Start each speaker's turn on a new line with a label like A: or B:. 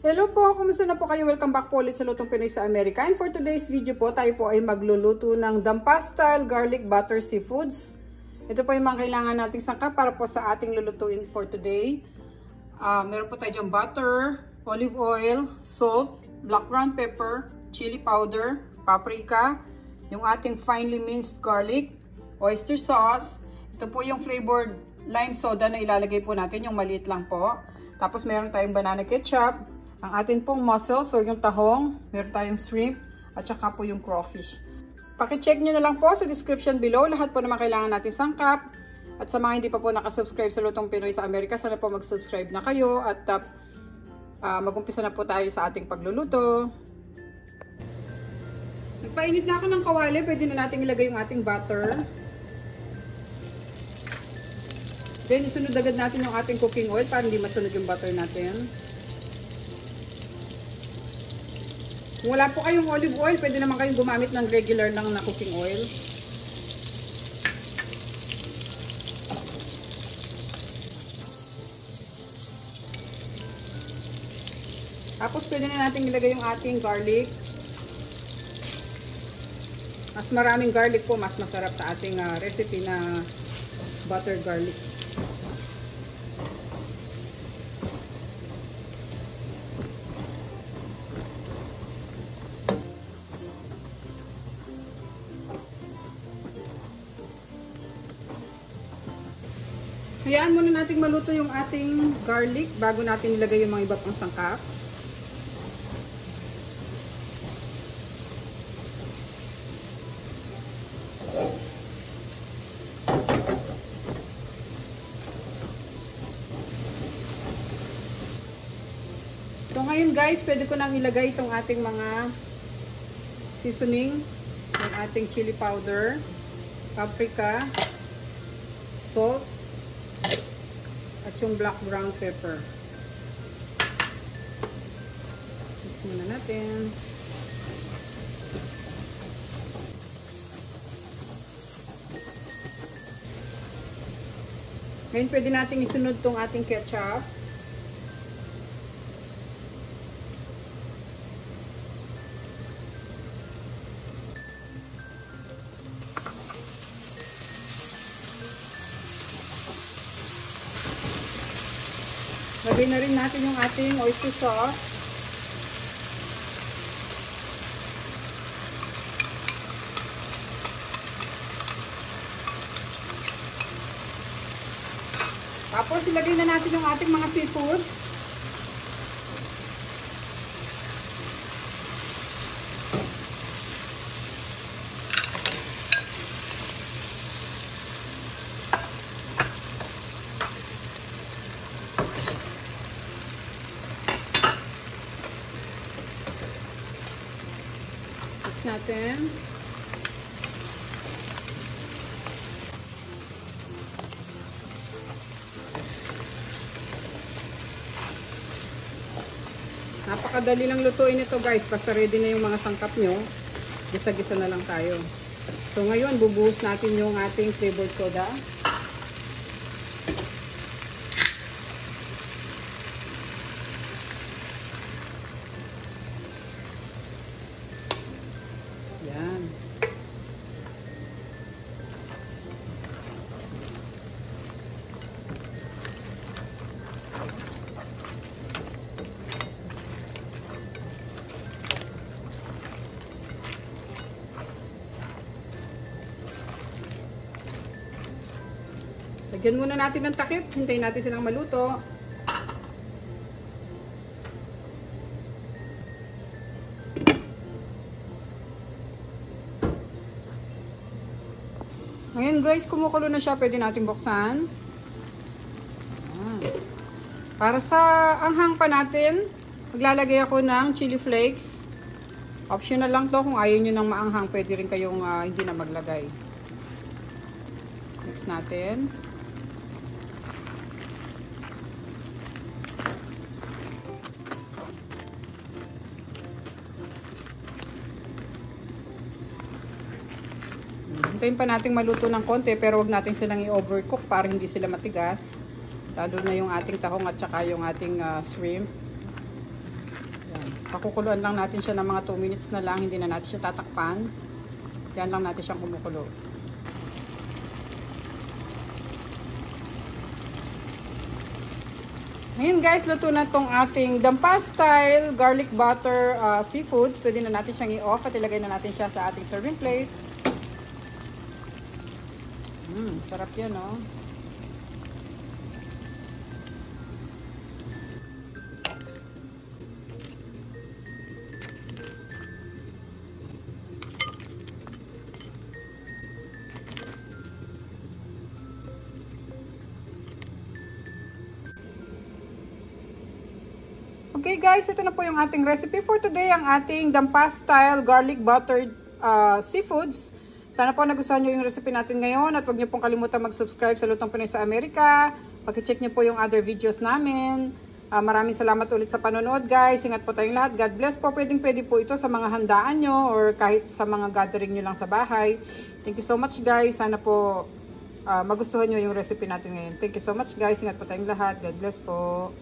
A: Hello po, kumusta na po kayo? Welcome back po ulit sa Lutong Pinoy sa Amerika. And for today's video po, tayo po ay magluluto ng Dampa Style Garlic Butter Seafoods. Ito po yung mga kailangan nating sangkap para po sa ating lulutuin for today. Meron po tayo dyan butter, olive oil, salt, black ground pepper, chili powder, paprika, yung ating finely minced garlic, oyster sauce. Ito po yung flavored lime soda na ilalagay po natin, yung maliit lang po. Tapos meron tayong banana ketchup, ang atin pong mussels, so yung tahong, meron tayong shrimp, at saka po yung crawfish. Paki-check nyo na lang po sa description below, lahat po naman kailangan natin sangkap. At sa mga hindi pa po nakasubscribe sa Lutong Pinoy sa Amerika, sana po mag-subscribe na kayo at mag-umpisa na po tayo sa ating pagluluto. Nagpainit na ako ng kawali, pwede na natin ilagay yung ating butter. Then isunod agad natin yung ating cooking oil para hindi masunog yung butter natin. Kung wala po kayong olive oil, pwede naman kayong gumamit ng regular lang na cooking oil. Tapos pwede na natin ilagay yung ating garlic. Mas maraming garlic po, mas masarap sa ating recipe na butter garlic. Hayaan muna natin maluto yung ating garlic bago natin ilagay yung mga iba pang sangkap. So ngayon guys, pwede ko nang ilagay itong ating mga seasoning, yung ating chili powder, paprika, salt, at yung black brown pepper. Mix muna natin. Ngayon pwede natin isunod tong ating ketchup. Lagay na rin natin yung ating oyster sauce. Tapos ilagay na natin yung ating mga seafoods. Natin. Napakadali lang lutuin ito guys, basta ready na yung mga sangkap nyo, gisa-gisa na lang tayo. So ngayon bubuhos natin yung ating flavored soda. Yan. Lagyan muna natin ng takip, hintayin natin silang maluto. Ngayon guys, kumukulo na siya, pwede natin buksan. Para sa anghang pa natin, maglalagay ako ng chili flakes. Optional lang to, kung ayaw nyo ng maanghang, pwede rin kayong hindi na maglagay. Mix natin. Hintayin pa natin maluto ng konti, pero wag natin silang i-overcook para hindi sila matigas. Lalo na yung ating tahong at saka yung ating shrimp. Pakukuluan lang natin siya ng mga 2 minutes na lang. Hindi na natin siya tatakpan. Yan lang natin siyang kumukulo. Ngayon guys, luto na tong ating dampa style garlic butter seafoods. Pwede na natin siyang i-off at ilagay na natin siya sa ating serving plate. Sarap yan, oh. Okay guys, ito na po yung ating recipe for today, ang ating dampa style garlic buttered seafoods. Sana po nagustuhan nyo yung recipe natin ngayon at huwag nyo pong kalimutan mag-subscribe sa Lutong Pinoy sa Amerika. Paki-check nyo po yung other videos namin. Maraming salamat ulit sa panonood guys. Ingat po tayong lahat. God bless po. Pwede po ito sa mga handaan nyo or kahit sa mga gathering nyo lang sa bahay. Thank you so much guys. Sana po magustuhan nyo yung recipe natin ngayon. Thank you so much guys. Ingat po tayong lahat. God bless po.